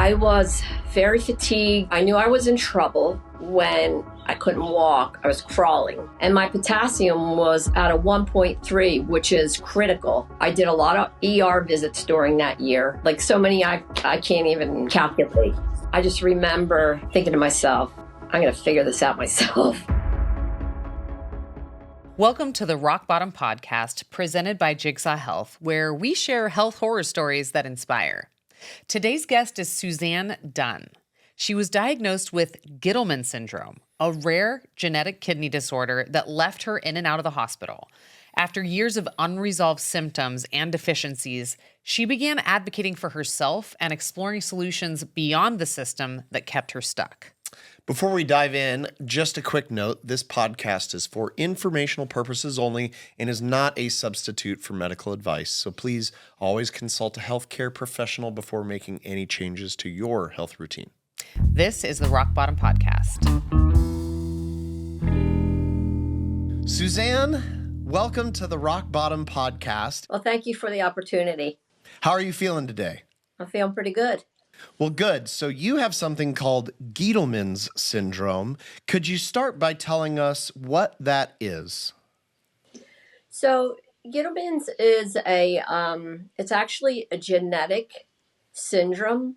I was very fatigued. I knew I was in trouble when I couldn't walk. I was crawling. And my potassium was at a 1.3, which is critical. I did a lot of ER visits during that year, like so many I can't even calculate. I just remember thinking to myself, I'm going to figure this out myself. Welcome to the Rock Bottom Podcast, presented by Jigsaw Health, where we share health horror stories that inspire. Today's guest is Suzanne Dunn. She was diagnosed with Gitelman Syndrome, a rare genetic kidney disorder that left her in and out of the hospital. After years of unresolved symptoms and deficiencies, she began advocating for herself and exploring solutions beyond the system that kept her stuck. Before we dive in, just a quick note, this podcast is for informational purposes only and is not a substitute for medical advice. So please always consult a healthcare professional before making any changes to your health routine. This is the Rock Bottom Podcast. Suzanne, welcome to the Rock Bottom Podcast. Well, thank you for the opportunity. How are you feeling today? I'm feeling pretty good. Well, good. So you have something called Gitelman's Syndrome. Could you start by telling us what that is? So Gitelman's is it's actually a genetic syndrome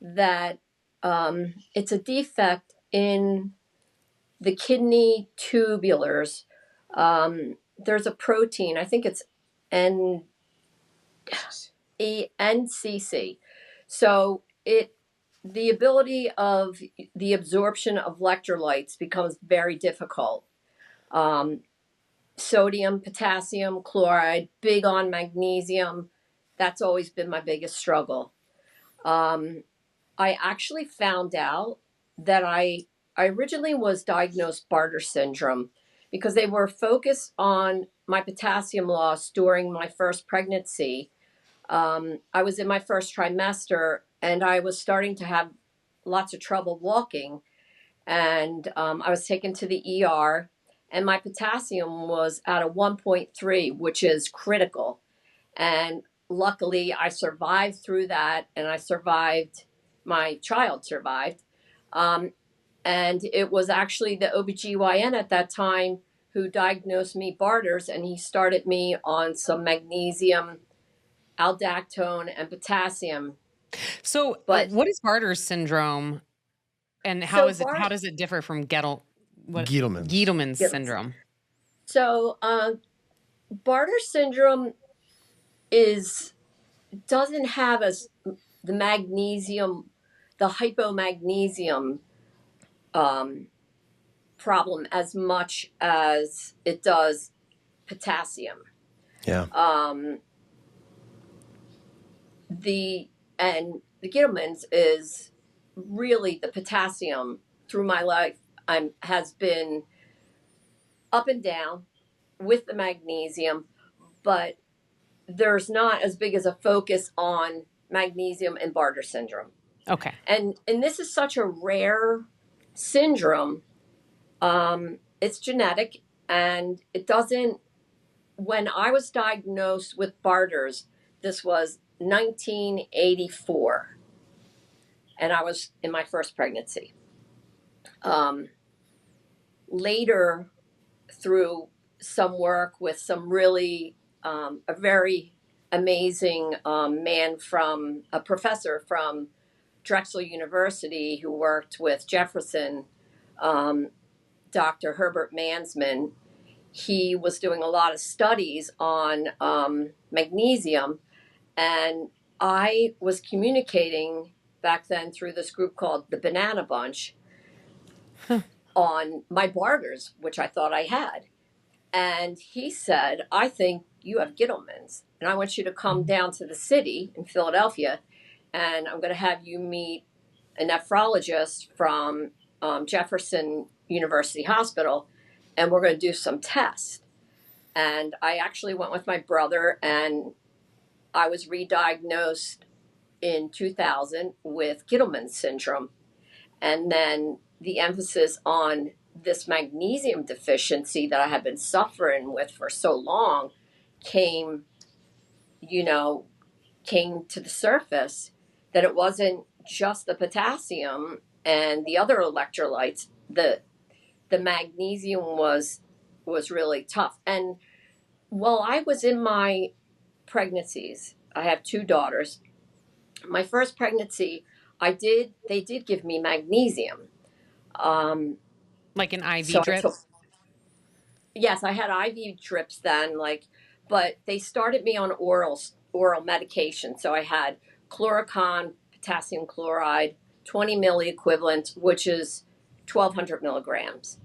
that it's a defect in the kidney tubulars. There's a protein, I think it's NCC. So the ability of the absorption of electrolytes becomes very difficult. Sodium, potassium, chloride, big on magnesium. That's always been my biggest struggle. I actually found out that I originally was diagnosed Bartter syndrome because they were focused on my potassium loss during my first pregnancy. I was in my first trimester and I was starting to have lots of trouble walking, and I was taken to the ER and my potassium was at a 1.3, which is critical. And luckily I survived through that, and my child survived. And it was actually the OBGYN at that time who diagnosed me Barter's, and he started me on some magnesium, aldactone, and potassium. So what is Bartter syndrome, and how does it differ from Gitelman syndrome? So Bartter syndrome doesn't have the magnesium, the hypomagnesium problem as much as it does potassium. Yeah. The Gitelman's is really the potassium through my life has been up and down with the magnesium, but there's not as big as a focus on magnesium and Bartter syndrome. Okay. And this is such a rare syndrome. It's genetic, and it doesn't. When I was diagnosed with Barter's, this was 1984, and I was in my first pregnancy. Later, through some work with some really a very amazing a professor from Drexel University who worked with Jefferson, Dr. Herbert Mansman. He was doing a lot of studies on magnesium. And I was communicating back then through this group called the Banana Bunch on my Barter's, which I thought I had. And he said, I think you have Gitelman's, and I want you to come down to the city in Philadelphia, and I'm going to have you meet a nephrologist from Jefferson University Hospital, and we're going to do some tests. And I actually went with my brother, and I was re-diagnosed in 2000 with Gitelman Syndrome. And then the emphasis on this magnesium deficiency that I had been suffering with for so long came to the surface, that it wasn't just the potassium and the other electrolytes, the magnesium was really tough. And while I was in my pregnancies, I have two daughters. My first pregnancy, they did give me magnesium. Like an IV So I drip? took, yes, I had IV drips then, but they started me on oral medication. So I had chlorocon, potassium chloride, 20 milli equivalent, which is 1,200 milligrams.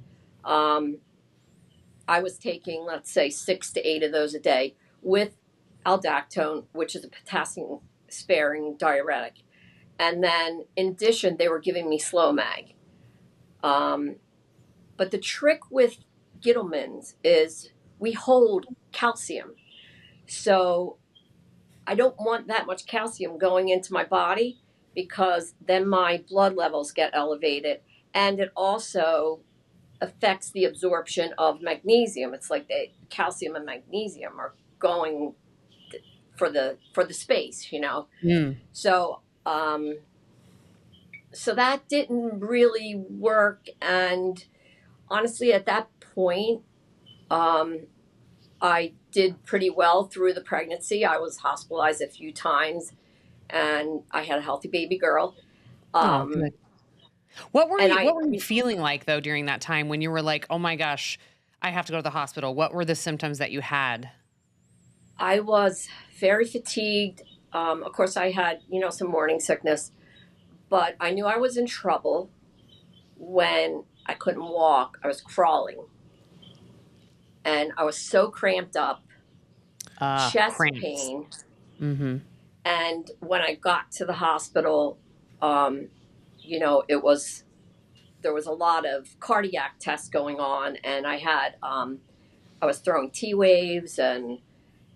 I was taking, let's say, 6 to 8 of those a day with aldactone, which is a potassium sparing diuretic. And then in addition, they were giving me slow mag. But the trick with Gitelman's is we hold calcium. So I don't want that much calcium going into my body because then my blood levels get elevated. And it also affects the absorption of magnesium. It's like the calcium and magnesium are going for the space, you know. So so that didn't really work. And honestly, at that point, I did pretty well through the pregnancy. I was hospitalized a few times, and I had a healthy baby girl. Oh, good. What were And you feeling like though during that time when you were like, "Oh my gosh, I have to go to the hospital"? What were the symptoms that you had? I was very fatigued. Of course, I had some morning sickness, but I knew I was in trouble when I couldn't walk. I was crawling, and I was so cramped up, chest Cramps. pain. Mm-hmm. And when I got to the hospital, it was there was a lot of cardiac tests going on, and I was throwing T waves and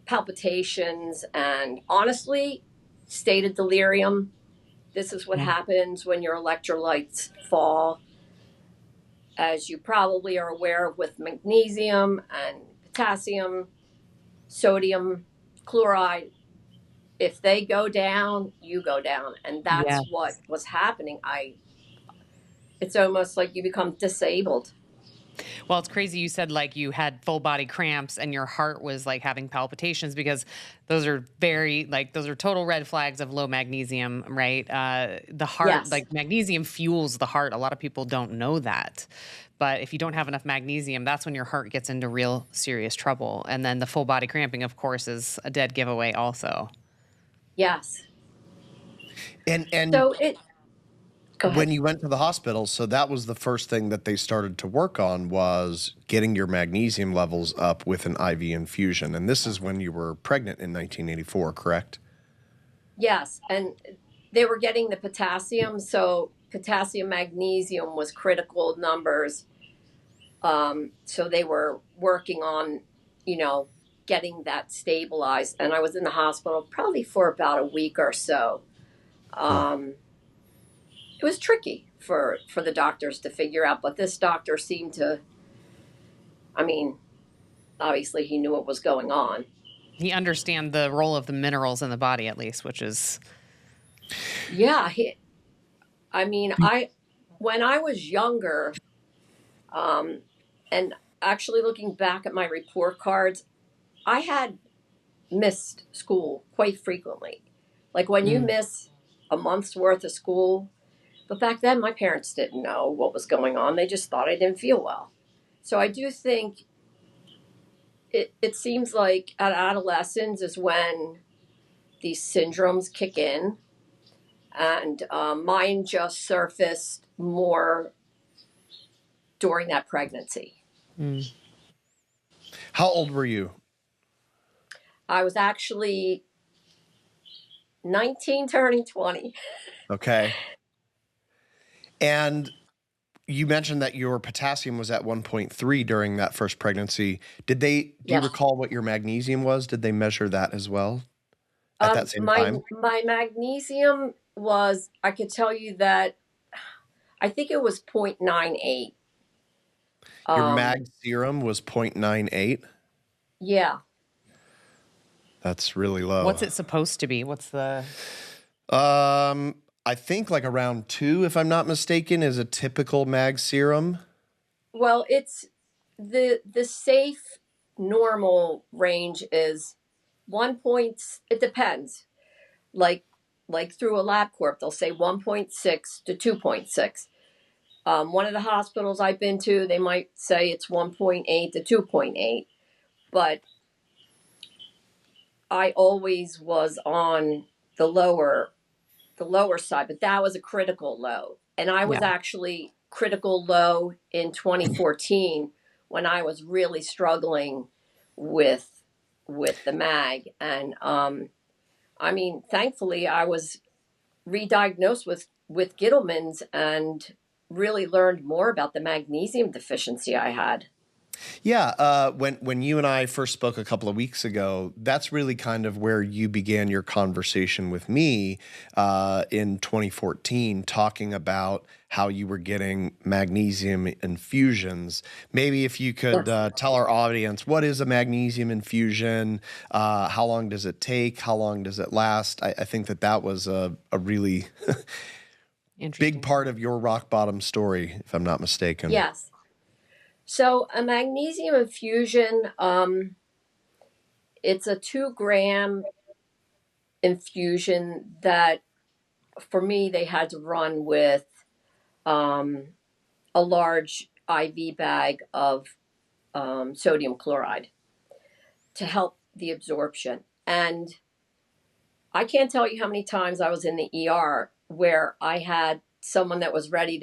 palpitations, and honestly, state of delirium. This is what Yeah. happens when your electrolytes fall, as you probably are aware of with magnesium and potassium, sodium, chloride. If they go down, you go down, and Yeah. that's what was happening. It's almost like you become disabled. Well, it's crazy you said like you had full body cramps and your heart was like having palpitations because those are those are total red flags of low magnesium, right? The heart, Yes. like magnesium fuels the heart. A lot of people don't know that. But if you don't have enough magnesium, that's when your heart gets into real serious trouble. And then the full body cramping, of course, is a dead giveaway also. Yes. And So it Go when ahead. you went to the hospital, so that was the first thing that they started to work on was getting your magnesium levels up with an IV infusion. And this is when you were pregnant in 1984, correct? Yes, and they were getting the potassium, so potassium magnesium was critical numbers. So they were working on, getting that stabilized. And I was in the hospital probably for about a week or so. Huh. It was tricky for the doctors to figure out, but this doctor seemed to, I mean, obviously he knew what was going on. He understand the role of the minerals in the body at least, which is Yeah, when I was younger, and actually looking back at my report cards, I had missed school quite frequently. Like when you miss a month's worth of school, but back then my parents didn't know what was going on. They just thought I didn't feel well. So I do think it seems like at adolescence is when these syndromes kick in, and mine just surfaced more during that pregnancy. How old were you? I was actually 19 turning 20. Okay. And you mentioned that your potassium was at 1.3 during that first pregnancy. Do you Yes. recall what your magnesium was? Did they measure that as well at that same My time? my magnesium was, I could tell you that I think it was 0.98. Your mag serum was 0.98. Yeah. That's really low. what's it supposed to be? What's the Um, I think like around 2, if I'm not mistaken, is a typical mag serum. Well, it's the safe normal range is 1 point. It depends. Like through a LabCorp, they'll say 1.6 to 2.6. One of the hospitals I've been to, they might say it's 1.8 to 2.8, but I always was on the lower side, but that was a critical low. And I was Yeah. actually critical low in 2014 when I was really struggling with the mag. And I mean, thankfully I was re-diagnosed with Gitelman's and really learned more about the magnesium deficiency I had. Yeah, when you and I first spoke a couple of weeks ago, that's really kind of where you began your conversation with me in 2014, talking about how you were getting magnesium infusions. Maybe if you could tell our audience, what is a magnesium infusion? How long does it take? How long does it last? I think that was a really big part of your rock bottom story, if I'm not mistaken. Yes. So a magnesium infusion, it's a 2 gram infusion that for me they had to run with um, a large IV bag of sodium chloride to help the absorption. And I can't tell you how many times I was in the ER where I had someone that was ready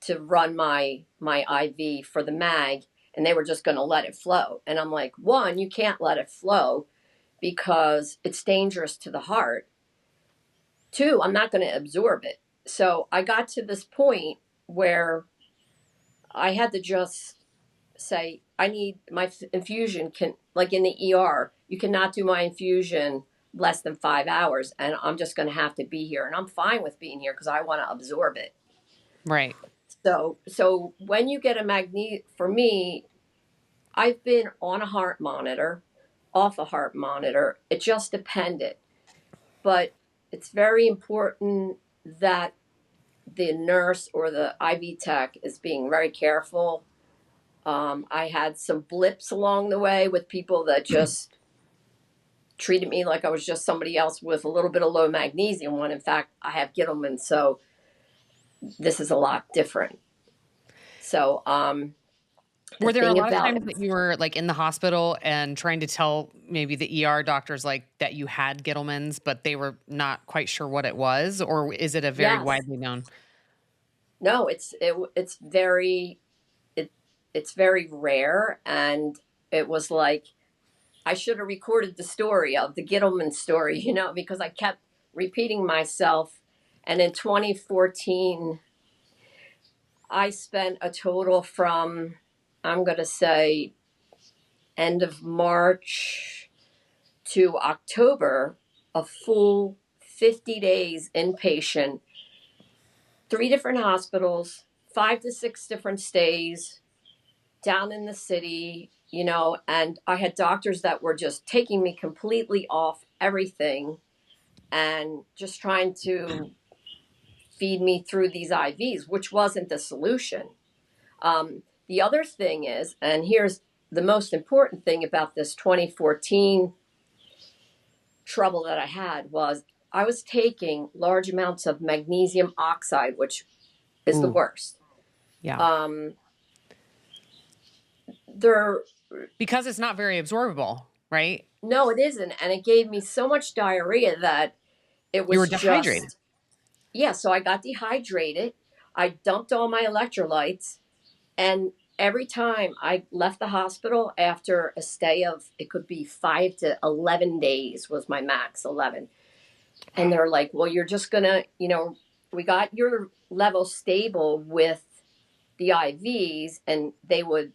to run my IV for the mag, and they were just going to let it flow. And I'm like, one, you can't let it flow because it's dangerous to the heart. Two, I'm not going to absorb it. So I got to this point where I had to just say, I need my infusion can, like in the ER, you cannot do my infusion less than 5 hours, and I'm just going to have to be here. And I'm fine with being here because I want to absorb it. Right. So when you get a for me, I've been on a heart monitor, off a heart monitor. It just depended. But it's very important that the nurse or the IV tech is being very careful. I had some blips along the way with people that just treated me like I was just somebody else with a little bit of low magnesium, when in fact I have Gitelman, so this is a lot different. So were there a lot of times that you were like in the hospital and trying to tell maybe the ER doctors like that you had Gitelman's, but they were not quite sure what it was, or is it a very widely known? No, it's very it's very rare, and it was like I should have recorded the story of the Gitelman story, because I kept repeating myself. And in 2014, I spent a total from, I'm going to say, end of March to October, a full 50 days inpatient, 3 different hospitals, 5 to 6 different stays down in the city, and I had doctors that were just taking me completely off everything and just trying to feed me through these IVs, which wasn't the solution. The other thing is, and here's the most important thing about this 2014 trouble that I had, was I was taking large amounts of magnesium oxide, which is the worst. Yeah. Because it's not very absorbable, right? No, it isn't. And it gave me so much diarrhea that it was you were dehydrated. Yeah, so I got dehydrated. I dumped all my electrolytes. And every time I left the hospital after a stay of, it could be 5 to 11 days was my max, 11. And they're like, well, you're just going to, we got your level stable with the IVs, and they would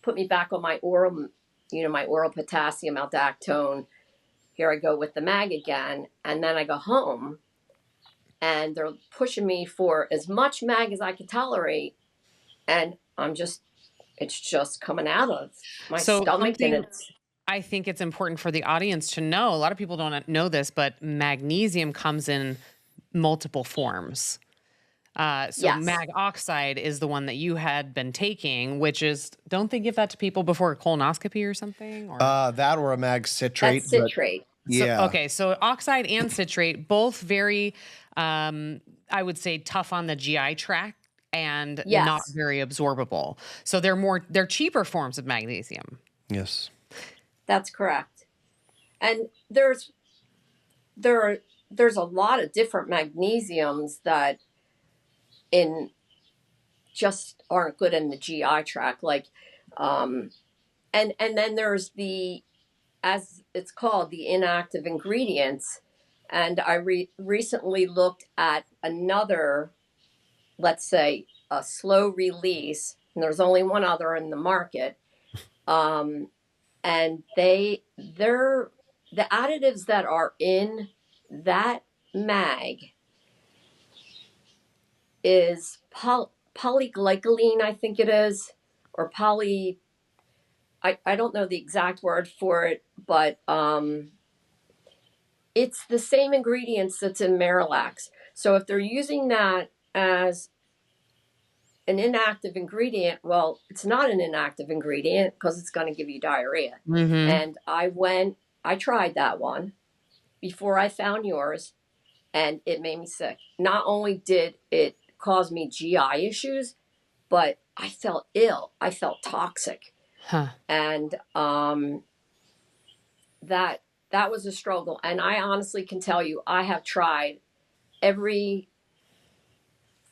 put me back on my oral, my oral potassium aldactone. Here I go with the mag again. And then I go home and they're pushing me for as much mag as I can tolerate. And it's just coming out of my stomach. And I think it's important for the audience to know. A lot of people don't know this, but magnesium comes in multiple forms. So Yes, mag oxide is the one that you had been taking, which is, don't they give that to people before a colonoscopy or something? Or That or a mag that's citrate, but citrate. so yeah. okay, so oxide and citrate, both very, I would say, tough on the GI tract and not Yes, very absorbable. So they're cheaper forms of magnesium. Yes. that's correct. And there are there's a lot of different magnesiums that in just aren't good in the GI tract. Like, and then there's the, as it's called, the inactive ingredients. And I recently looked at another, let's say, a slow release, and there's only one other in the market. Um, and they're the additives that are in that mag is polyglycoline, I think it is, or I don't know the exact word for it, but it's the same ingredients that's in Marilax. So if they're using that as an inactive ingredient, well, it's not an inactive ingredient because it's going to give you diarrhea. Mm-hmm. And I tried that one before I found yours, and it made me sick. Not only did it cause me GI issues, but I felt ill. I felt toxic. Huh. And that was a struggle. And I honestly can tell you, I have tried every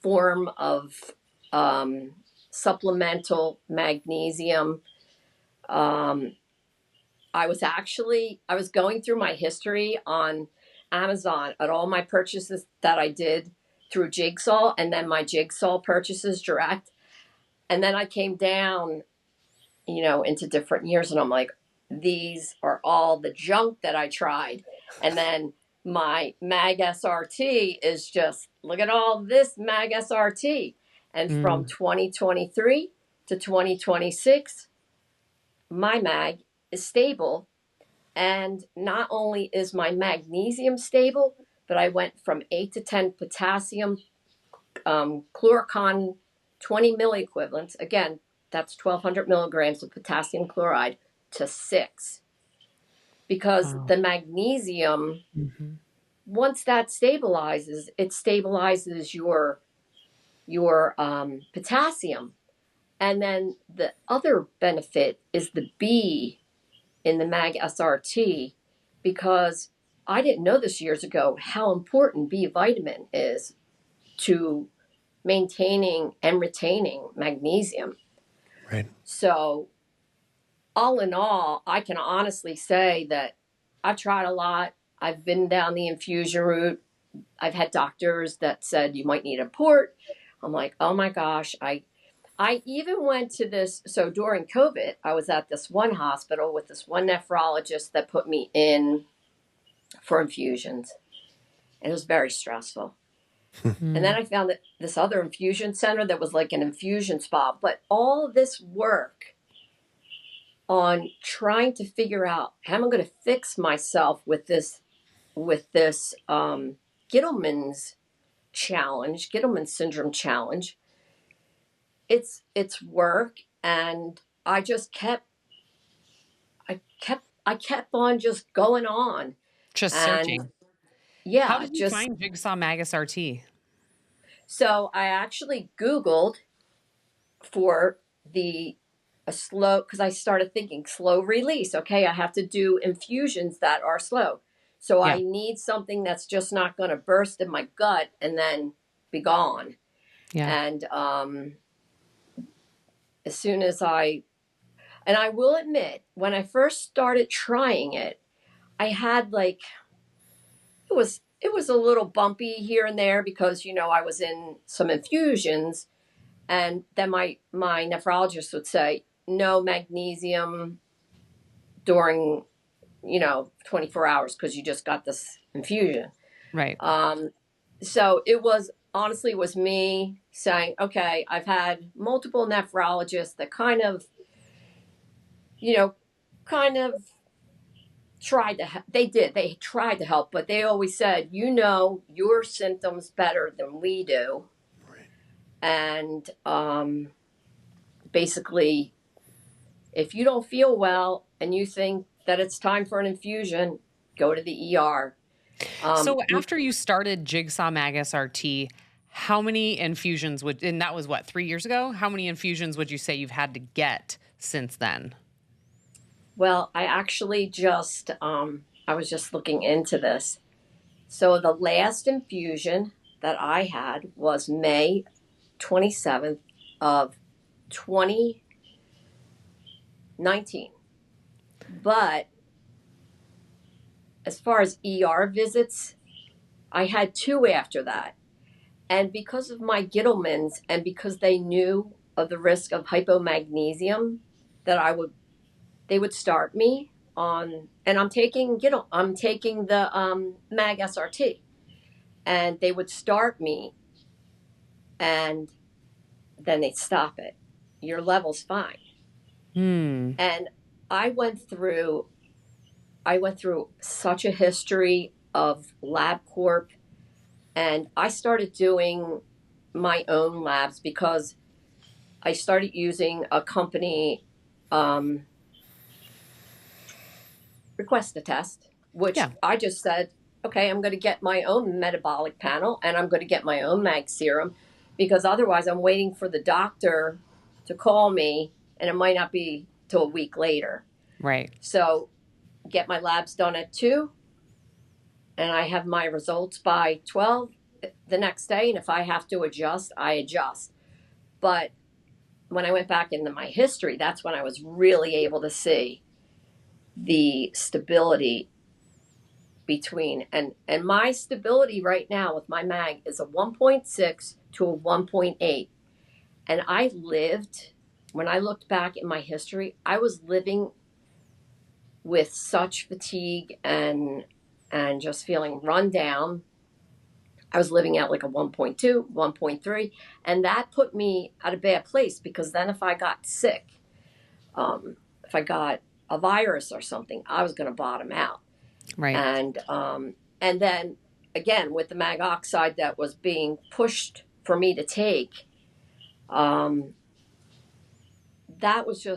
form of supplemental magnesium. Um, I was going through my history on Amazon at all my purchases that I did through Jigsaw, and then my Jigsaw purchases direct. And then I came down, into different years, and I'm like, these are all the junk that I tried. And then my Mag SRT is just, look at all this Mag SRT. And from Mm. 2023 to 2026, my Mag is stable. And not only is my magnesium stable, but I went from 8 to 10 potassium, chlorocon 20 milliequivalents. Again, that's 1,200 milligrams of potassium chloride to 6. Because Wow. the magnesium, Mm-hmm. once that stabilizes, it stabilizes your potassium. And then the other benefit is the B in the Mag SRT, because I didn't know this years ago how important B vitamin is to maintaining and retaining magnesium. Right. So, all in all, I can honestly say that I've tried a lot. I've been down the infusion route. I've had doctors that said you might need a port. I'm like, oh my gosh. I even went to this. So during COVID, I was at this one hospital with this one nephrologist that put me in for infusions. And it was very stressful. And then Mm. I found that this other infusion center that was like an infusion spa. But all of this work on trying to figure out how am I going to fix myself with this Gitelman's challenge, Gitelman Syndrome challenge. It's work, and I kept on just going on, Just and searching. How yeah, did you just find Jigsaw Magus RT? so I actually Googled for the a slow, because I started thinking slow release. Okay, I have to do infusions that are slow. So Yeah. I need something that's just not going to burst in my gut and then be gone. Yeah. And as soon as and I will admit, when I first started trying it, I had like, it was a little bumpy here and there because, I was in some infusions. And then my nephrologist would say, no magnesium during 24 hours because you just got this infusion. Right. So it was me saying, okay, I've had multiple nephrologists that kind of they tried to help, but they always said, you know your symptoms better than we do. Right. And basically, if you don't feel well and you think that it's time for an infusion, go to the ER. So We after you started Jigsaw Mag SRT, how many infusions and that was what, 3 years ago? How many infusions would you say you've had to get since then? Well, I actually just I was just looking into this. So the last infusion that I had was May 27th of 2019. But as far as ER visits, I had two after that. And because of my Gitelman's and because they knew of the risk of hypomagnesium, that they would start me on, and I'm taking the Mag SRT, and they would start me, and then they'd stop it. Your level's fine. Hmm. And I went through I went through such a history of LabCorp, and I started doing my own labs because I started using a company, um, Request a Test, which Yeah. I just said, okay, I'm going to get my own metabolic panel and I'm going to get my own mag serum, because otherwise I'm waiting for the doctor to call me and it might not be till a week later. Right. So get my labs done at 2 and I have my results by 12 the next day. And if I have to adjust, I adjust. But when I went back into my history, that's when I was really able to see the stability between, and my stability right now with my mag is a 1.6 to a 1.8. And I lived, when I looked back in my history, I was living with such fatigue and just feeling run down. I was living at like a 1.2, 1.3, and that put me at a bad place, because then if I got sick, if I got a virus or something, I was going to bottom out. Right. And then again with the mag oxide that was being pushed for me to take, um, that was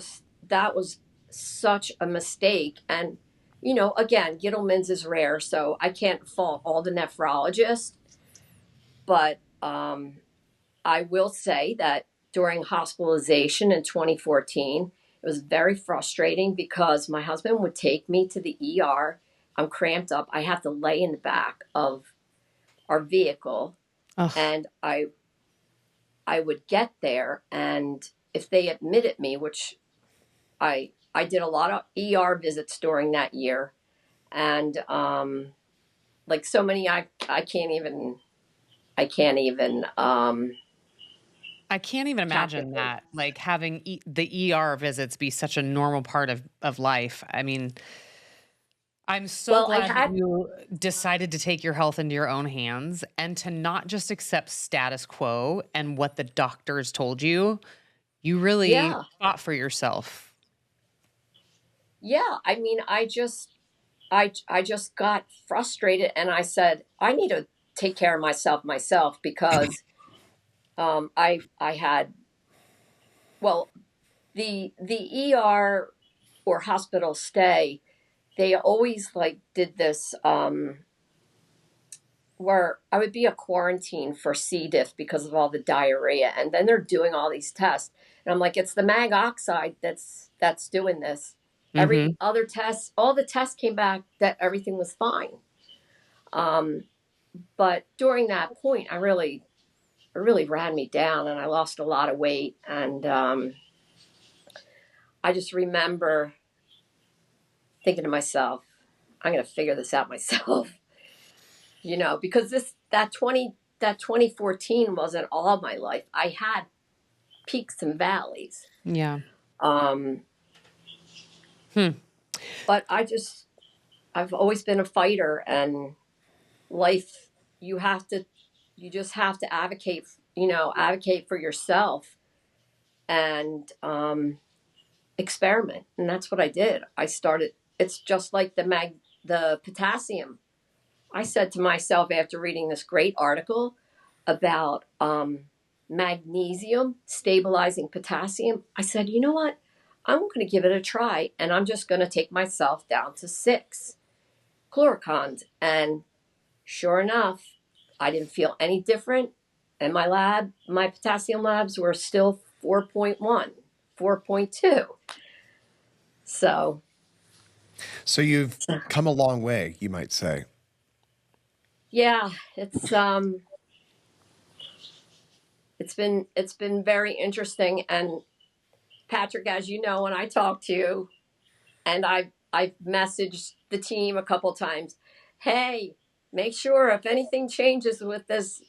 such a mistake. And again, Gittleman's is rare, so I can't fault all the nephrologists, but I will say that during hospitalization in 2014, it was very frustrating because my husband would take me to the ER. I'm cramped up. I have to lay in the back of our vehicle, Ugh. and I would get there, and if they admitted me, which I did a lot of ER visits during that year, and like so many, I can't even I can't even imagine calculate. that, like having the ER visits be such a normal part of life. I mean, I'm so Well, I glad that had you decided to take your health into your own hands and to not just accept status quo and what the doctors told you. You really yeah. fought for yourself. Yeah, I mean, I just got frustrated, and I said I need to take care of myself, because I had, well, the ER or hospital stay, they always like did this, where I would be a quarantine for C. diff because of all the diarrhea, and then they're doing all these tests, and I'm like, it's the mag oxide that's doing this. Every Mhm. other test, all the tests came back that everything was fine. Um, but during that point, it really ran me down, and I lost a lot of weight. And I just remember thinking to myself, I'm going to figure this out myself, because that 2014 wasn't all my life. I had peaks and valleys. Yeah. Um, Hmm. but I've always been a fighter, and life, you have to, you just have to advocate for yourself, and experiment. And that's what I did. I started it's just like the potassium. I said to myself after reading this great article about magnesium stabilizing potassium, I said, you know what? I'm going to give it a try, and I'm just going to take myself down to 6 chloricons. And sure enough, I didn't feel any different. And my potassium labs were still 4.1, 4.2. So you've come a long way, you might say. yeah, it's been very interesting. And Patrick, as you know, when I talk to you, and I've messaged the team a couple times, hey, make sure if anything changes with this,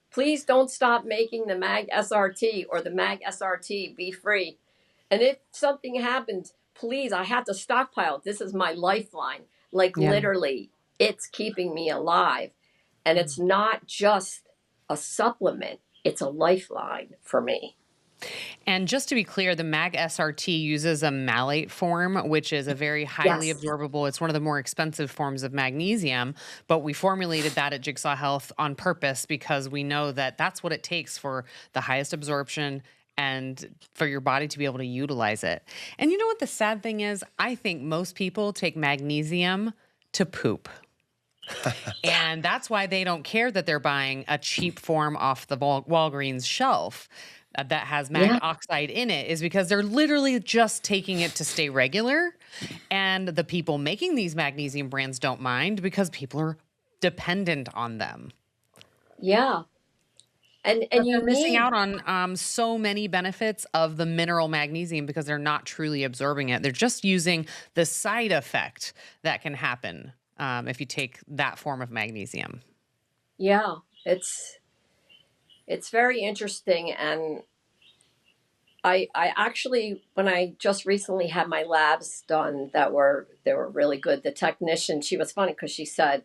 please don't stop making the Mag SRT or the Mag SRT be free. And if something happens, please, I have to stockpile. This is my lifeline. Like Yeah. literally, it's keeping me alive. And it's not just a supplement, it's a lifeline for me. And just to be clear, the Mag SRT uses a malate form, which is a very highly Yes. absorbable. It's one of the more expensive forms of magnesium, but we formulated that at Jigsaw Health on purpose because we know that that's what it takes for the highest absorption and for your body to be able to utilize it. And you know what the sad thing is? I think most people take magnesium to poop. And that's why they don't care that they're buying a cheap form off the Walgreens shelf that has Yeah. Oxide in it, is because they're literally just taking it to stay regular. And the people making these magnesium brands don't mind because people are dependent on them. Yeah. And But you they're missing need out on so many benefits of the mineral magnesium because they're not truly absorbing it. They're just using the side effect that can happen if you take that form of magnesium. Yeah, it's very interesting. And I actually, when I just recently had my labs done, they were really good. The technician, she was funny because she said,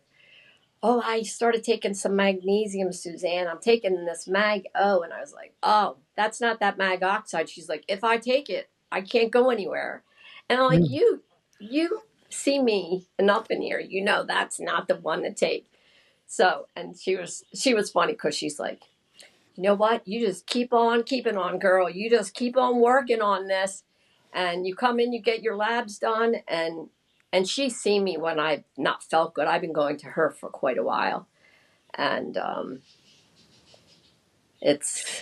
oh, I started taking some magnesium, Suzanne. I'm taking this Mag O. And I was like, oh, that's not that Mag Oxide. She's like, if I take it, I can't go anywhere. And I'm like, you see me enough in here, that's not the one to take. So, and she was funny because she's like, you know what? You just keep on keeping on, girl. You just keep on working on this, and you come in, you get your labs done, and she's seen me when I've not felt good. I've been going to her for quite a while, and it's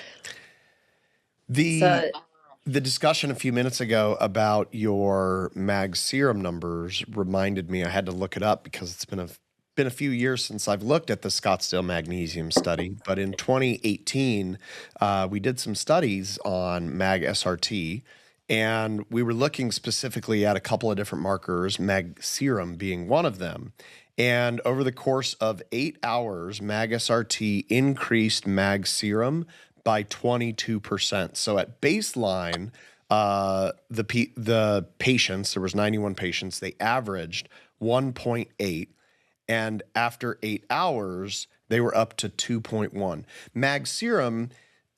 The discussion a few minutes ago about your mag serum numbers reminded me I had to look it up because it's been a few years since I've looked at the Scottsdale magnesium study. But in 2018, we did some studies on mag SRT, and we were looking specifically at a couple of different markers, mag serum being one of them. And over the course of 8 hours, mag SRT increased mag serum by 22%. So at baseline, the patients, there was 91 patients, they averaged 1.8, and after 8 hours, they were up to 2.1. Mag serum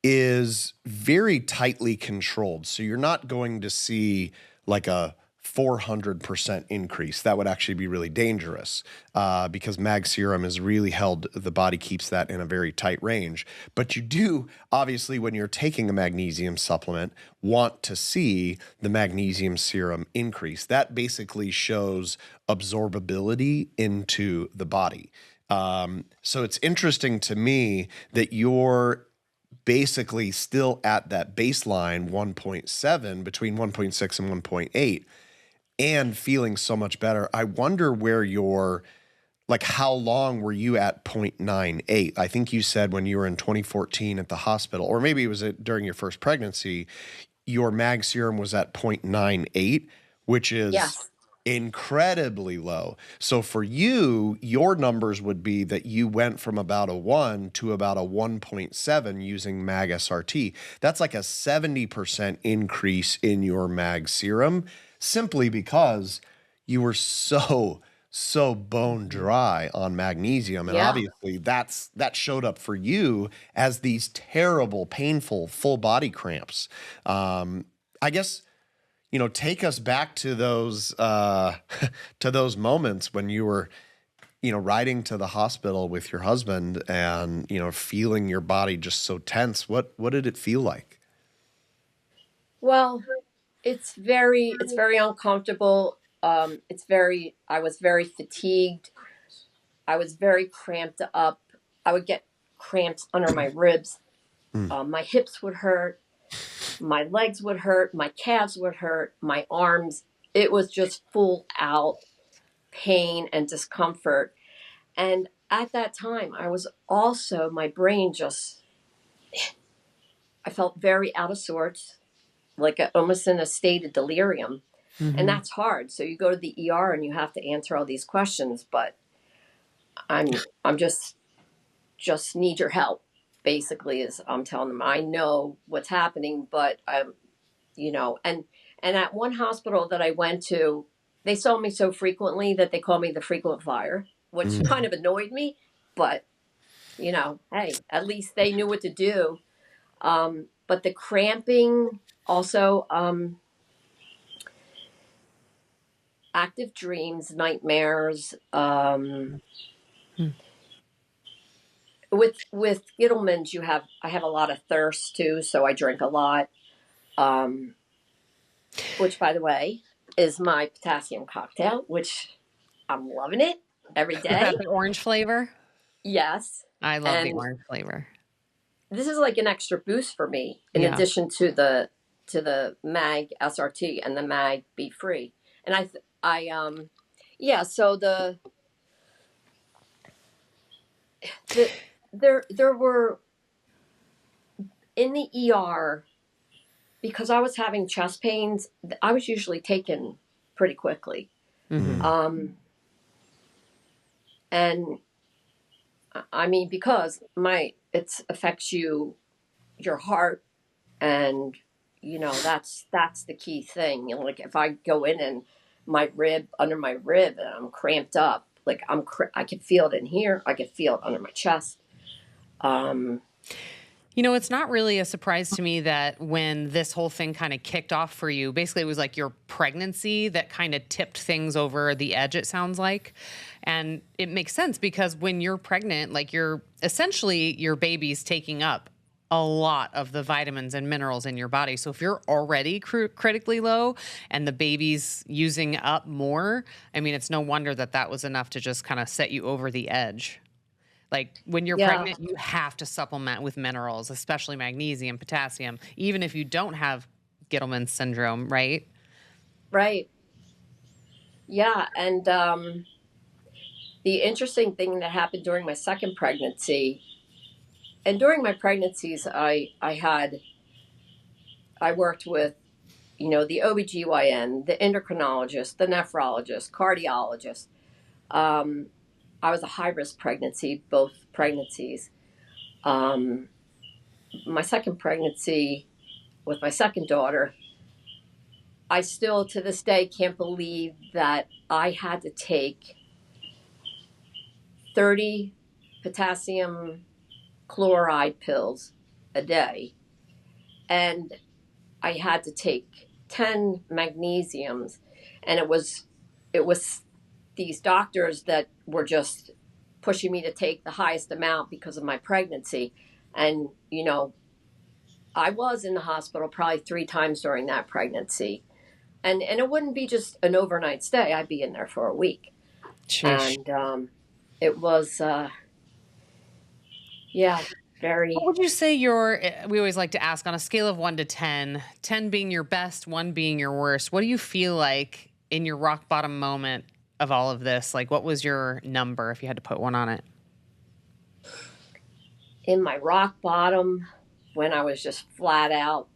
is very tightly controlled, so you're not going to see like a 400% increase. That would actually be really dangerous because mag serum is really held, the body keeps that in a very tight range. But you do, obviously, when you're taking a magnesium supplement, want to see the magnesium serum increase. That basically shows absorbability into the body. So it's interesting to me that you're basically still at that baseline 1.7, between 1.6 and 1.8, and feeling so much better. I wonder where how long were you at 0.98? I think you said when you were in 2014 at the hospital, or maybe it was during your first pregnancy, your mag serum was at 0.98, which is yes. incredibly low. So for you, your numbers would be that you went from about a 1 to about a 1.7 using mag SRT. That's like a 70% increase in your mag serum, simply because you were so bone dry on magnesium. And Yeah. obviously that showed up for you as these terrible, painful full body cramps. I guess, take us back to those to those moments when you were, riding to the hospital with your husband and, feeling your body just so tense. What did it feel like? Well, it's very uncomfortable. I was very fatigued. I was very cramped up. I would get cramps under my ribs. My hips would hurt. My legs would hurt. My calves would hurt. My arms. It was just full out pain and discomfort. And at that time, my brain I felt very out of sorts, like almost in a state of delirium. And that's hard. So you go to the ER and you have to answer all these questions, but I'm just need your help, basically, is I'm telling them. I know what's happening, but and at one hospital that I went to, they saw me so frequently that they called me the frequent flyer, which kind of annoyed me, but hey, at least they knew what to do. But the cramping also, active dreams, nightmares, with Gitelman's, I have a lot of thirst too, so I drink a lot. Which, by the way, is my potassium cocktail, which I'm loving it every Is day. that the orange flavor? Yes, I love the and orange flavor. this is like an extra boost for me, in addition to the Mag SRT and the Mag Be Free. And yeah. So there were in the ER, because I was having chest pains. I was usually taken pretty quickly. And I mean, because it affects your heart, and that's the key thing. Like if I go in and under my rib, and I'm cramped up, like I can feel it in here. I can feel it under my chest. It's not really a surprise to me that when this whole thing kind of kicked off for you, basically it was like your pregnancy that kind of tipped things over the edge, it sounds like. And it makes sense because when you're pregnant, like essentially your baby's taking up a lot of the vitamins and minerals in your body. So if you're already critically low and the baby's using up more, I mean, it's no wonder that was enough to just kind of set you over the edge. Like when you're pregnant, you have to supplement with minerals, especially magnesium, potassium, even if you don't have Gitelman syndrome, right? Right. Yeah. And the interesting thing that happened during my second pregnancy, and during my pregnancies, I worked with, the OBGYN, the endocrinologist, the nephrologist, cardiologist. I was a high-risk pregnancy, both pregnancies. My second pregnancy with my second daughter, I still to this day can't believe that I had to take 30 potassium chloride pills a day, and I had to take 10 magnesiums, and it was these doctors that were just pushing me to take the highest amount because of my pregnancy. And I was in the hospital probably 3 times during that pregnancy, and it wouldn't be just an overnight stay. I'd be in there for a week. Sheesh. And it was very. What would you say we always like to ask on a scale of 1 to 10, 10 being your best, 1 being your worst, what do you feel like in your rock bottom moment of all of this? Like, what was your number if you had to put one on it? In my rock bottom, when I was just flat out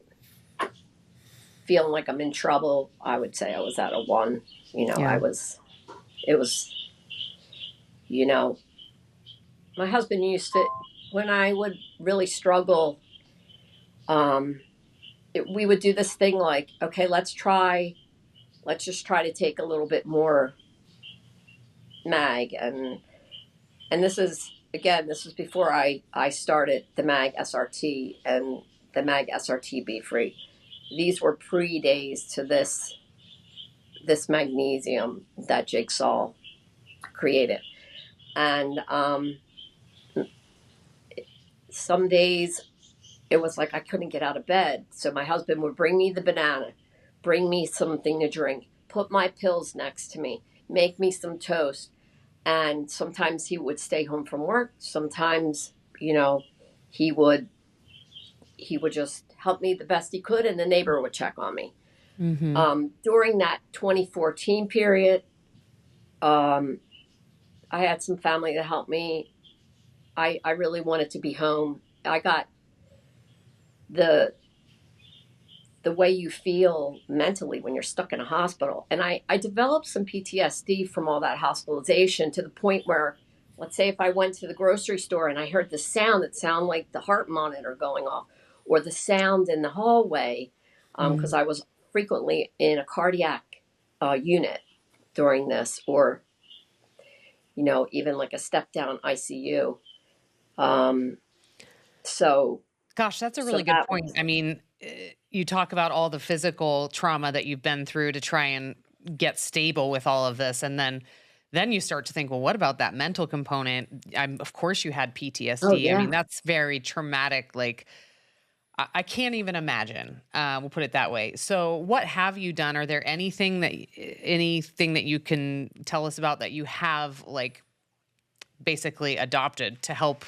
feeling like I'm in trouble, I would say I was at a 1. It was, my husband used to, when I would really struggle, we would do this thing like, okay, let's just try to take a little bit more mag. And this is before I started the Mag SRT and the Mag SRT Be Free. these were pre-days to this magnesium that Jigsaw created. And some days it was like I couldn't get out of bed. So my husband would bring me the banana, bring me something to drink, put my pills next to me, make me some toast. And sometimes he would stay home from work. Sometimes, you know, he would just help me the best he could, and the neighbor would check on me. During that 2014 period, I had some family that helped me. I really wanted to be home. I got the way you feel mentally when you're stuck in a hospital. And I developed some PTSD from all that hospitalization, to the point where, let's say if I went to the grocery store and I heard the sound that sounded like the heart monitor going off, or the sound in the hallway, because I was frequently in a cardiac unit during this, or, you know, even like a step down ICU. So, Gosh, that's a so really good that point. was, I mean, you talk about all the physical trauma that you've been through to try and get stable with all of this, and then you start to think, well, what about that mental component? Of course, you had oh PTSD. I mean, yeah. that's very traumatic. Like, I can't even imagine. We'll put it that way. So, what have you done? Are there anything that you can tell us about that you have, like, basically adopted to help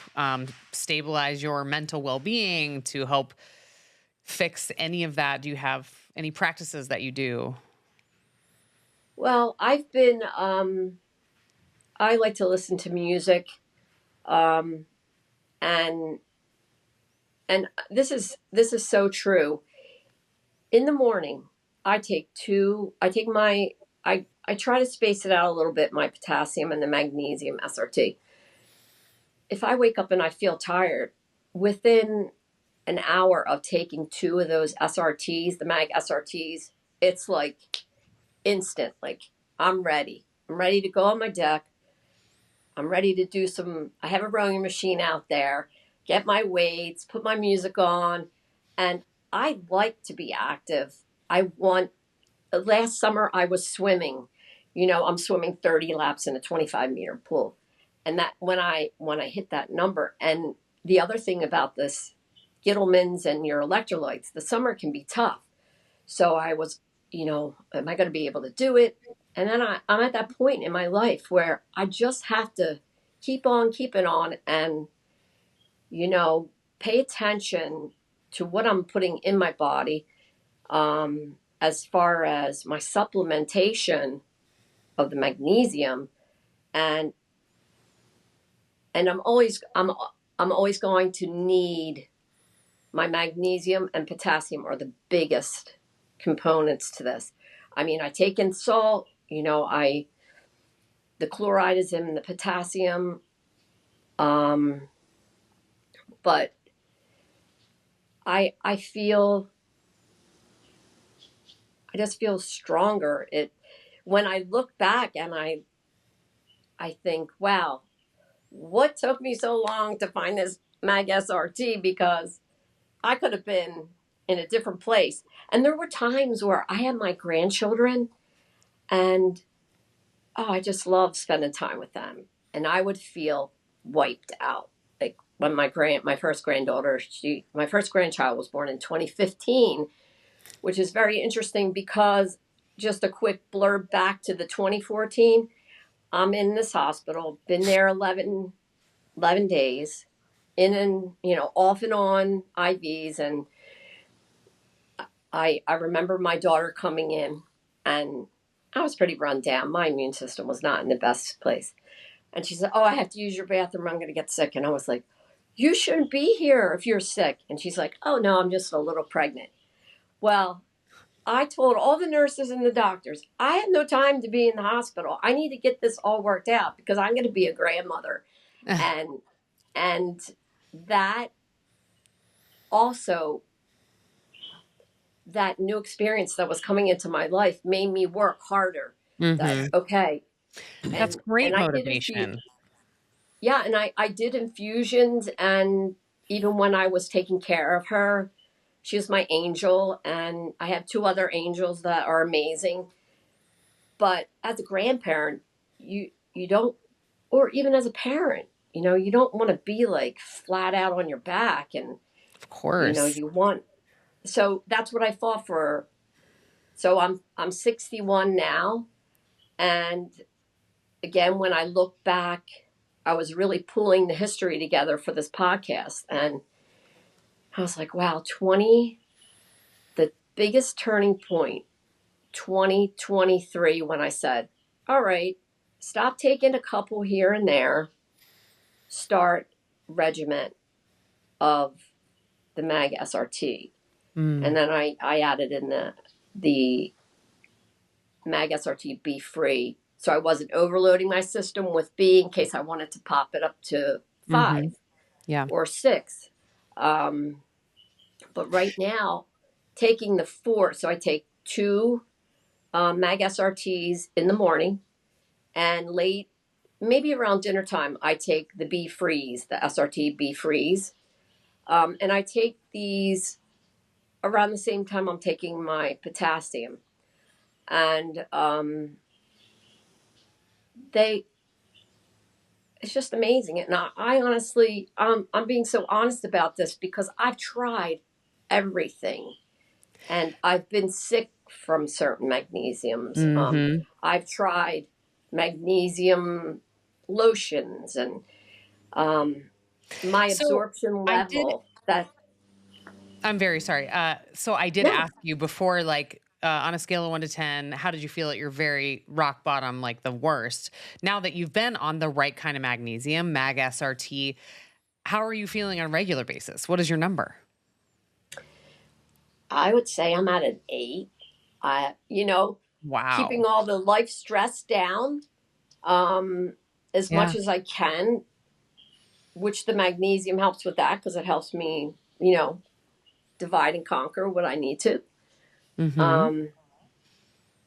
stabilize your mental well-being, to help fix any of that? Do you have any practices that you do? Well, I've been, I like to listen to music. Um, and this is so true. In the morning, I take my, I try to space it out a little bit, my potassium and the magnesium SRT. If I wake up and I feel tired, within an hour of taking two of those SRTs, the mag SRTs, it's like instant. Like, I'm ready. I'm ready to go on my deck. I'm ready to do some, I have a rowing machine out there, get my weights, put my music on. And I like to be active. I want, last summer I was swimming. You know, I'm swimming 30 laps in a 25-meter pool. And that, when I hit that number, and the other thing about this, Gitelman's and your electrolytes, the summer can be tough. So I was, you know, am I going to be able to do it? And then I'm at that point in my life where I just have to keep on keeping on, and, you know, pay attention to what I'm putting in my body, as far as my supplementation of the magnesium. And I'm always going to need my magnesium and potassium are the biggest components to this. I mean, I take in salt, you know, the chloride is in the potassium, but I feel, I just feel stronger. It, when I look back and I think, wow, what took me so long to find this mag SRT, because I could have been in a different place. And there were times where I had my grandchildren, and oh, I just loved spending time with them. And I would feel wiped out. Like, when my first granddaughter, my first grandchild was born in 2015, which is very interesting because, just a quick blurb back to the 2014, I'm in this hospital, been there 11 days, in and, you know, off and on IVs. And I remember my daughter coming in, and I was pretty run down. My immune system was not in the best place. And she said, "Oh, I have to use your bathroom. I'm going to get sick." And I was like, "You shouldn't be here if you're sick." And she's like, "Oh, no, I'm just a little pregnant." Well, I told all the nurses and the doctors, I have no time to be in the hospital. I need to get this all worked out because I'm going to be a grandmother. And, and that also, that new experience that was coming into my life made me work harder. That, Mm-hmm. okay. That's And great I did motivation. and I did infusions. And even when I was taking care of her, She was my angel, and I have two other angels that are amazing. But as a grandparent, you don't, or even as a parent, you don't want to be like flat out on your back, and Of course. you want. So that's what I fought for. So I'm 61 now, and again, when I look back, I was really pulling the history together for this podcast, and I was like, wow, 20, the biggest turning point, 2023, when I said, all right, stop taking a couple here and there, start regiment of the Mag SRT. And then I added in the Mag SRT B free. So I wasn't overloading my system with B in case I wanted to pop it up to 5 Yeah. or 6. But right now, taking the 4, so I take 2 Mag SRTs in the morning, and late, maybe around dinner time, I take the B freeze, the SRT B freeze. And I take these around the same time I'm taking my potassium. And it's just amazing. And I honestly, I'm being so honest about this because I've tried everything, and I've been sick from certain magnesiums. I've tried magnesium lotions, and my So absorption I did level that I'm very sorry. So I did no, ask you before, like, on a scale of 1 to 10, how did you feel at your very rock bottom, like the worst? Now that you've been on the right kind of magnesium, Mag SRT, how are you feeling on a regular basis? What is your number? I would say I'm at an 8. I, keeping Wow. all the life stress down, as much Yeah. as I can, which the magnesium helps with that because it helps me, divide and conquer what I need to. hmm Um,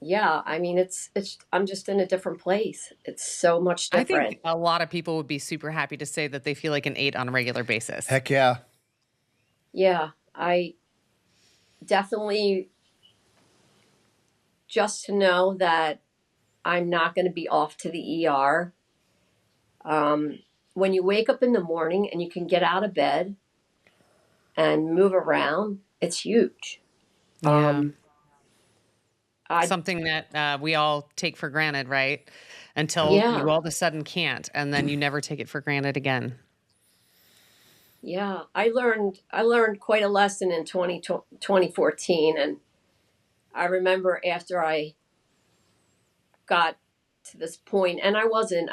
yeah, I mean, it's I'm just in a different place. It's so much I think different. a lot of people would be super happy to say that they feel like an 8 on a regular basis. Heck yeah. Yeah, I definitely, just to know that I'm not going to be off to the ER. When you wake up in the morning and you can get out of bed and move around, it's huge. Yeah. Um, I Something that we all take for granted, right? Until yeah, you all of a sudden can't, and then you never take it for granted again. yeah. I learned quite a lesson in 2014, and I remember after I got to this point, and I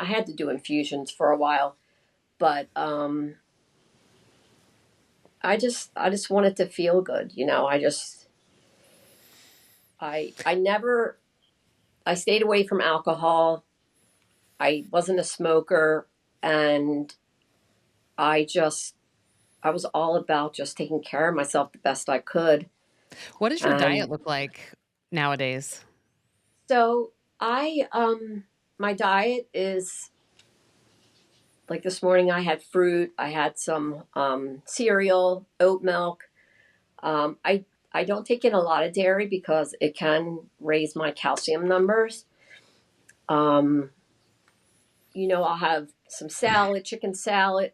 had to do infusions for a while, but I just wanted to feel good, I never I stayed away from alcohol. I wasn't a smoker, and I just I was all about just taking care of myself the best I could. What does your diet And look like nowadays? so I my diet is like this morning I had fruit, I had some cereal, oat milk. I don't take in a lot of dairy because it can raise my calcium numbers. Um, I'll have some salad, chicken salad,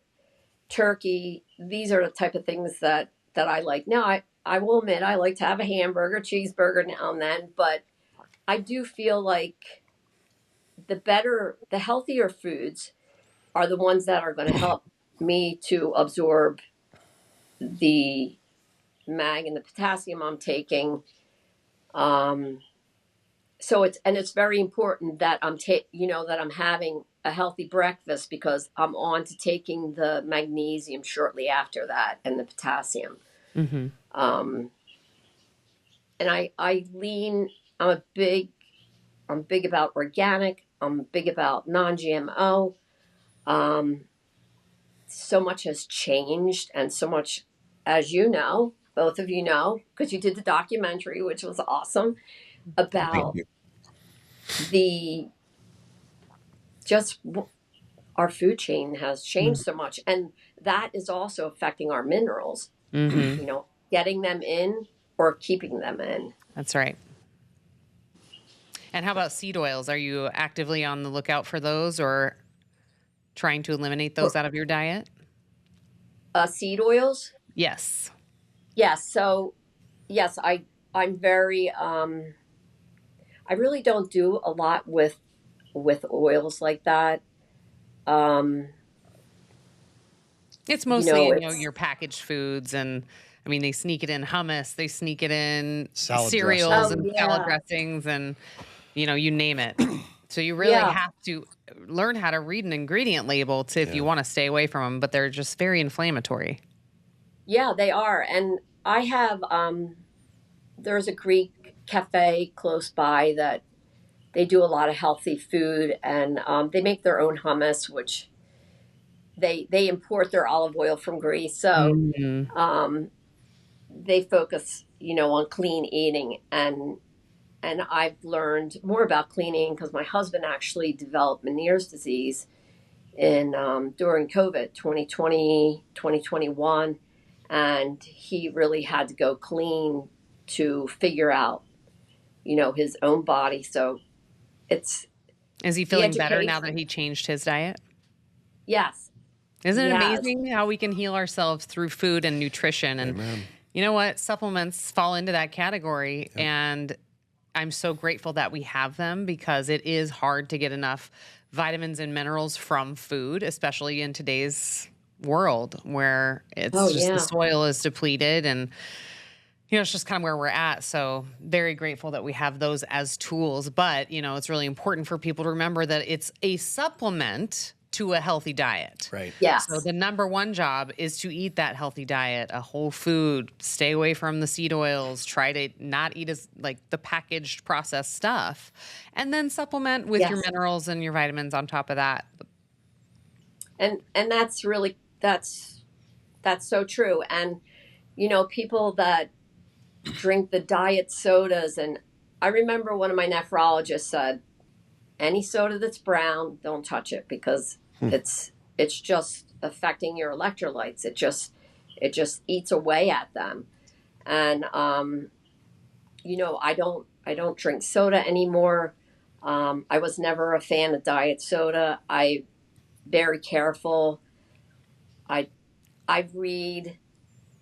turkey. These are the type of things that I like. Now, I will admit I like to have a hamburger, cheeseburger now and then, but I do feel like the healthier foods are the ones that are going to help me to absorb the mag and the potassium I'm taking. Um, it's very important that that I'm having a healthy breakfast because I'm on to taking the magnesium shortly after that and the potassium. hmm Um, and I lean. I'm a big I'm big about organic. I'm big about non-GMO. Um, so much has changed, and so much, as you know, both of you know, because you did the documentary, which was awesome, Thank about you. the just our food chain has changed so much, and that is also affecting our minerals. hmm you know, getting them in or keeping them in. That's right. And how about seed oils? Are you actively on the lookout for those or trying to eliminate those out of your diet? Seed oils? Yes. Yes. So, yes, I'm very, I really don't do a lot with oils like that. Um, It's you mostly, know, your packaged foods, and I mean, they sneak it in hummus, they sneak it in Salad cereals oh dressing. and salad yeah, dressings, and you name it. So you really yeah, have to learn how to read an ingredient label to if you Yeah. want to stay away from them, but they're just very inflammatory. yeah, they are. And I have, there's a Greek cafe close by that they do a lot of healthy food, and they make their own hummus, which they import their olive oil from Greece. So Mm. um, they focus, on clean eating, and I've learned more about clean eating because my husband actually developed Meniere's disease in during COVID 2020 2021, and he really had to go clean to figure out, his own body. So it's Is he the feeling better now that education. he changed his diet? Yes, Isn't he it has. amazing how we can heal ourselves through food and nutrition? And Amen. you know what? Supplements fall into that category. And I'm so grateful that we have them because it is hard to get enough vitamins and minerals from food, especially in today's world where Oh it's just the yeah. soil is depleted and it's just kind of where we're at. So very grateful that we have those as tools. But, it's really important for people to remember that it's a supplement to a healthy diet. Right. So Yes. the number one job is to eat that healthy diet, a whole food, stay away from the seed oils, try to not eat as like the packaged processed stuff, and then supplement with your Yes. minerals and your vitamins on top of that. And that's so true. And people that drink the diet sodas, and I remember one of my nephrologists said, any soda that's brown, don't touch it because it's just affecting your electrolytes. It just eats away at them. And I don't drink soda anymore. I was never a fan of diet soda. I very careful. I I read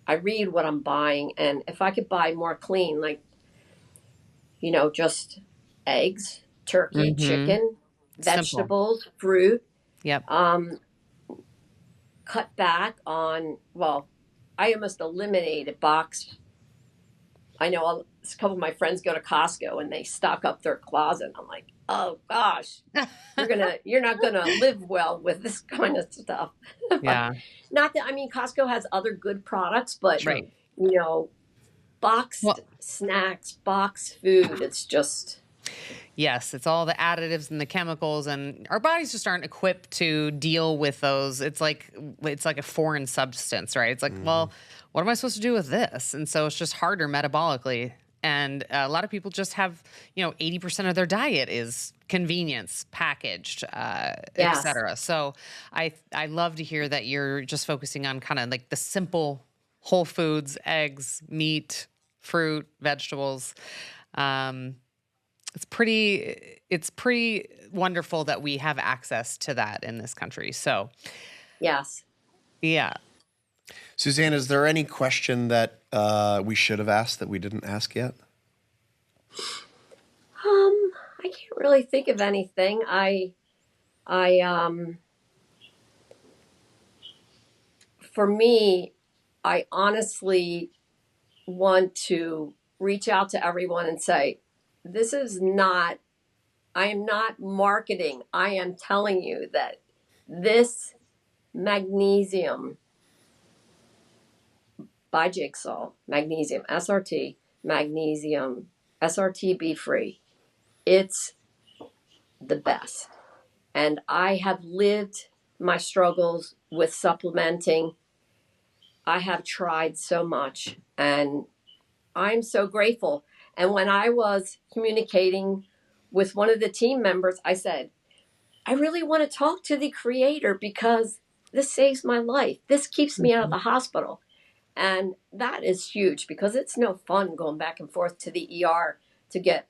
I read what I'm buying, and if I could buy more clean, like just eggs, turkey, Mm-hmm. chicken, Simple. vegetables, fruit. Yep. Um, cut back on, well, I almost eliminated box. I know a couple of my friends go to Costco and they stock up their closet. I'm like, oh gosh, you're not gonna live well with this kind of stuff. But Yeah. not that, I mean, Costco has other good products, but Right. you know, boxed Well, snacks, boxed food, it's just yes, it's all the additives and the chemicals, and our bodies just aren't equipped to deal with those. It's like a foreign substance, right? It's like, well, what am I supposed to do with this? And so it's just harder metabolically. And a lot of people just have, 80% of their diet is convenience, packaged, et yes. cetera. So I love to hear that you're just focusing on kind of like the simple whole foods, eggs, meat, fruit, vegetables. Um, it's pretty wonderful that we have access to that in this country. So, Yes. yeah. Suzanne, is there any question that we should have asked that we didn't ask yet? I can't really think of anything. I for me, I honestly want to reach out to everyone and say, this is not, I am not marketing. I am telling you that this magnesium by Jigsaw, magnesium, SRT be free, it's the best. And I have lived my struggles with supplementing. I have tried so much, and I'm so grateful. And when I was communicating with one of the team members, I said, I really want to talk to the creator because this saves my life. This keeps me out of the hospital. And that is huge because it's no fun going back and forth to the ER to get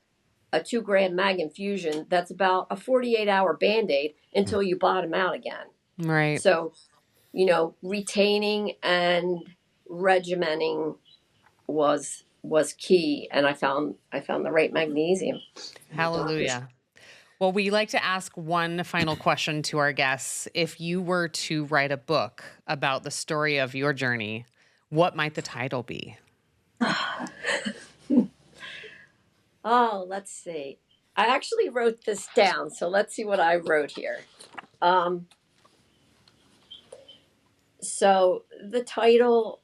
a 2-gram mag infusion that's about a 48-hour Band-Aid until you bottom out again. Right. So, retaining and regimenting was key, and I found the right magnesium. Hallelujah. Well, we like to ask one final question to our guests. If you were to write a book about the story of your journey, what might the title be? Oh, let's see. I actually wrote this down, so let's see what I wrote here. So the title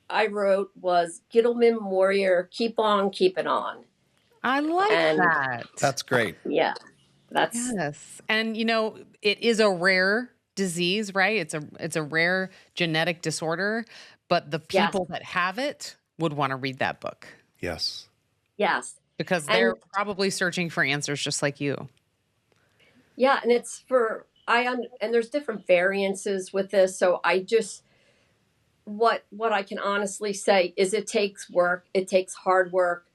I wrote was Gitelman Warrior, Keep On Keeping On. I like that. That's great. Yeah, that's Yes. And it is a rare disease, right? It's a rare genetic disorder, but the people that have it would want to read that book. Yes. yes. Because they're probably searching for answers just like you. Yeah, and it's and there's different variances with this, so I just what I can honestly say is it takes work, it takes hard work,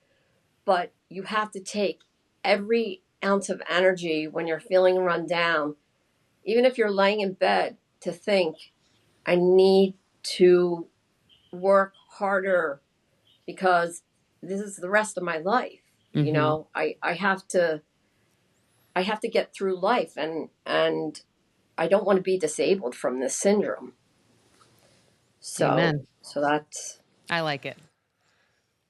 but you have to take every ounce of energy when you're feeling run down, even if you're laying in bed, to think, I need to work harder because this is the rest of my life. I have to get through life, and I don't want to be disabled from this syndrome. So, Amen. So that's... I like it.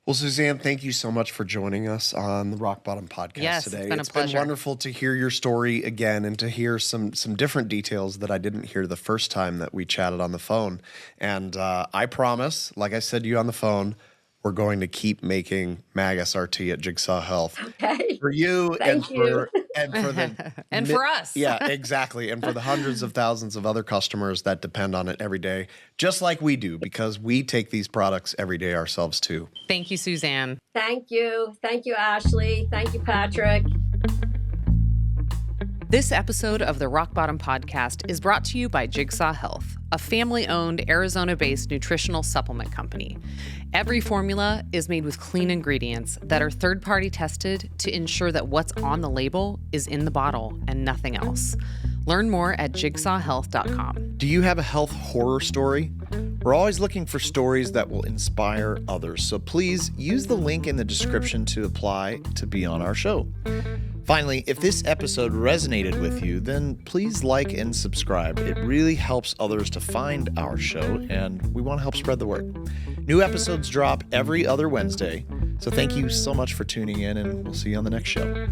Well, Suzanne, thank you so much for joining us on the Rock Bottom podcast today. It's been a pleasure. It's been wonderful to hear your story again and to hear some different details that I didn't hear the first time that we chatted on the phone. And I promise, like I said to you on the phone, we're going to keep making Mag SRT at Jigsaw Health. Okay. For you Thank you. for the and for us. Yeah, exactly. And for the hundreds of thousands of other customers that depend on it every day, just like we do, because we take these products every day ourselves too. Thank you, Suzanne. Thank you. Thank you, Ashley. Thank you, Patrick. This episode of the Rock Bottom podcast is brought to you by Jigsaw Health, a family-owned Arizona-based nutritional supplement company. Every formula is made with clean ingredients that are third-party tested to ensure that what's on the label is in the bottle and nothing else. Learn more at jigsawhealth.com. Do you have a health horror story? We're always looking for stories that will inspire others, so please use the link in the description to apply to be on our show. Finally, if this episode resonated with you, then please like and subscribe. It really helps others to find our show, and we want to help spread the word. New episodes drop every other Wednesday, so thank you so much for tuning in, and we'll see you on the next show.